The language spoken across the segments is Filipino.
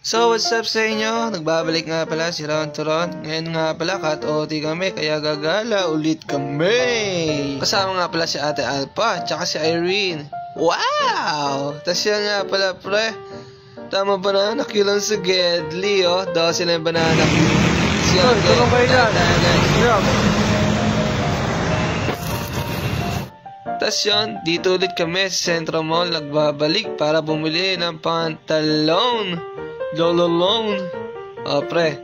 So what's up sa inyo? Nagbabalik nga pala si Ron Turon. Ngayon nga pala kat-OT kami kaya gagala ulit kami. Kasama nga pala si Ate Alpha tsaka si Irene. Wow! Tas yan nga pala pre. Tama banana cue lang sa Gedli oh. 12 na yung banana cue. Siya tulong kayo dyan. Tas yun, dito ulit kami sa Centro Mall nagbabalik para bumili ng pantalon. Lololong. Oh, pre.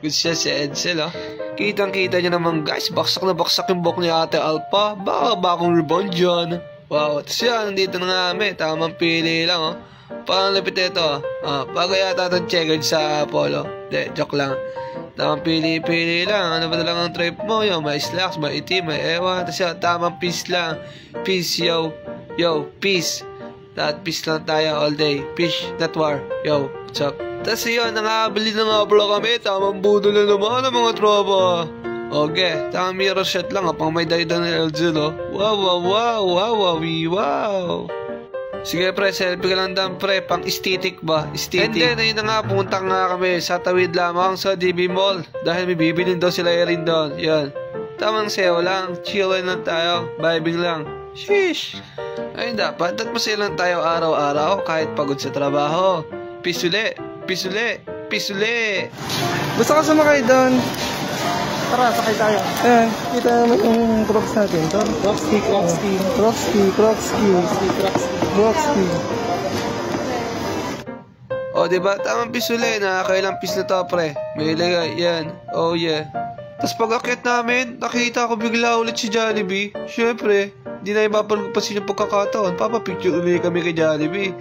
Good siya si Edsel, oh. Kitang-kita niya naman, guys. Baksak na baksak yung buhok ni Ate Alpha. Baka bakong rebound dyan. Wow. Tapos yan, nandito na nga kami. Tamang pili lang, oh. Parang lapit ito, oh. Bago yata itong checkered sa Apollo. De, joke lang. Tamang pili-pili lang. Ano ba talagang ang trip mo? Yo, may slacks, may itim, may ewan. Tapos yan, tamang peace lang. Peace, yo. Yo, peace. Lahat peace lang tayo all day. Peace, not war. Yo, what's up? Tapos yun, nakabili na nga pala kami. Tamang budo na naman ang mga tropa. Okay, tamang mirror shot lang. Pang may dayda ng LG, no? Wow, wow, wow, wow, wow, wow. Sige pre, selfie ka lang dan pre. Pang aesthetic ba? Aesthetic. And then, ayun na nga, pumunta nga kami sa tawid lamang sa DB Mall. Dahil may bibilin daw sila rin doon. Yan. Tamang sayo lang. Chillin lang tayo. Vibing lang. Sheesh. Ayun dapat, masaya lang tayo araw-araw kahit pagod sa trabaho. Pisuli, pisuli, pisuli. Gusto ka sumakay doon? Tara, sakay tayo. Ayan, kita naman yung Crocs natin. Crocski. O, diba? Tamang pisuli. Nakakailang pis na to, pre. May ilagay. Yan. Oh, yeah. Tapos pag akit namin, nakita ko bigla ulit si Jollibee. Siyempre, hindi na ipapagpasin yung pagkakataon. Papapicture ulit kami kay Jollibee.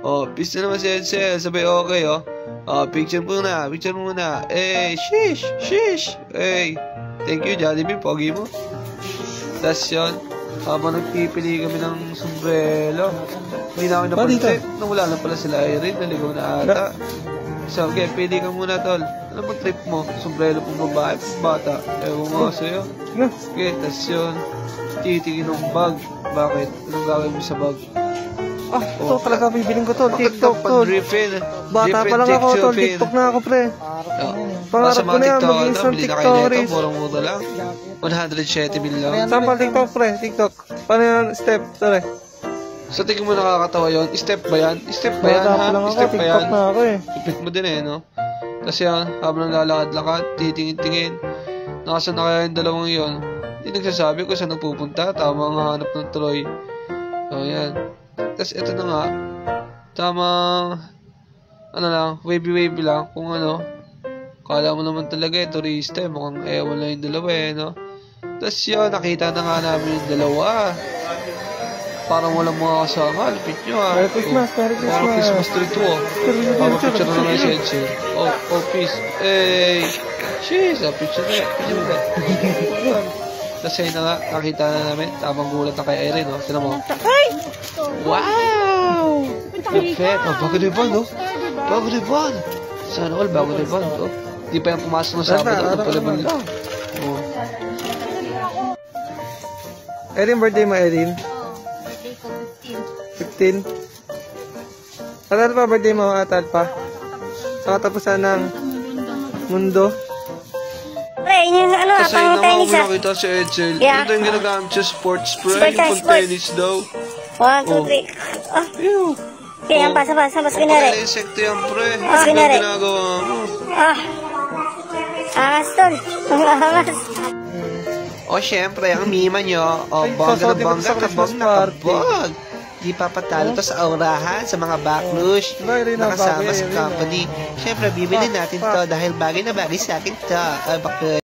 O, pis na naman si Edsel. Sabay okay, oh. O, picture muna. Picture muna. Eh, shish. Shish. Eh, thank you, Jollibee. Pogi mo. Tapos yun, habang nagpipili kami ng sombrero, may na ako napansin. Nawala na pala sila Irene. Naligaw na ata. So, okay, pili ka muna, tol. Ano bang trip mo? Sombrero pong babae, pong bata. Ewan mo sa'yo. Okay, tas yun. Titingin ng bag. Bakit? Anong gagawin mo sa bag? Ito talaga bibiling ko, tol. TikTok, tol. Bata pa lang ako, tol. TikTok na ako, pre. Pangarap ko na yan, maging isang TikTokeries. Murang-mura lang. 107 mil lang. Saan pa TikTok, pre? TikTok. Paano yan? Step, tol eh. So, tingin mo nakakatawa yun? Step ba yan? Step ba yan, ha? Step ba yan? TikTok na ako eh. Ipit mo din eh, no? Kasi yan, habang lalakad-lakad, titingin-tingin. Nakasan na kaya yung dalawang yun. Hindi nagsasabi kung saan nagpupunta. Tamang hanap ng tuloy. So, yan. Tapos, ito na nga. Tamang, ano lang, wavy-wavy lang. Kung ano, kala mo naman talaga eh, turista eh. Mukhang ewan lang yung dalawa eh, no? Tapos yun, nakita na nga namin yung dalawa. Parang walang mga kasama. Lupit nyo ha. Merry Christmas, Merry Christmas. Parang Christmas tree to oh. Picture na nga si Edsel. Oh, peace. Hey! Jeez, picture na. Picture na. Kasi na nga, nakita na namin. Tamang gulat na kay Irene, no? Tinan mo. Wow! Perfect. Oh, bago na iban, no? Bago na iban. Sana all, bago na iban, no? Di pa yung pumasok na Sabado. Ito pala man lang. Oh. Erin, birthday mo, Erin? 15. Atal pa birthday mo, atal pa. Sa katapusan ng mundo. Pre, yung ano nga, pang tennis ah. Kasi nakita si Edsel. Yeah. Ito yung ginagamit sa sports spray. Yung pang tennis daw. 1, 2, 3. Ew. Okay, yan pa, sabas kinari. Pagkala insekto yan, pre. Sabas Ano kinari. ginagawa mo? Angas tol. Angas. O, syempre, ang mima nyo. O, bongga na bongga, kabog na kabog. Di papatalo to sa aurahan, sa mga backlush na kasama sa company. Syempre, bibili natin to dahil bagay na bagay sa akin to. Bakit?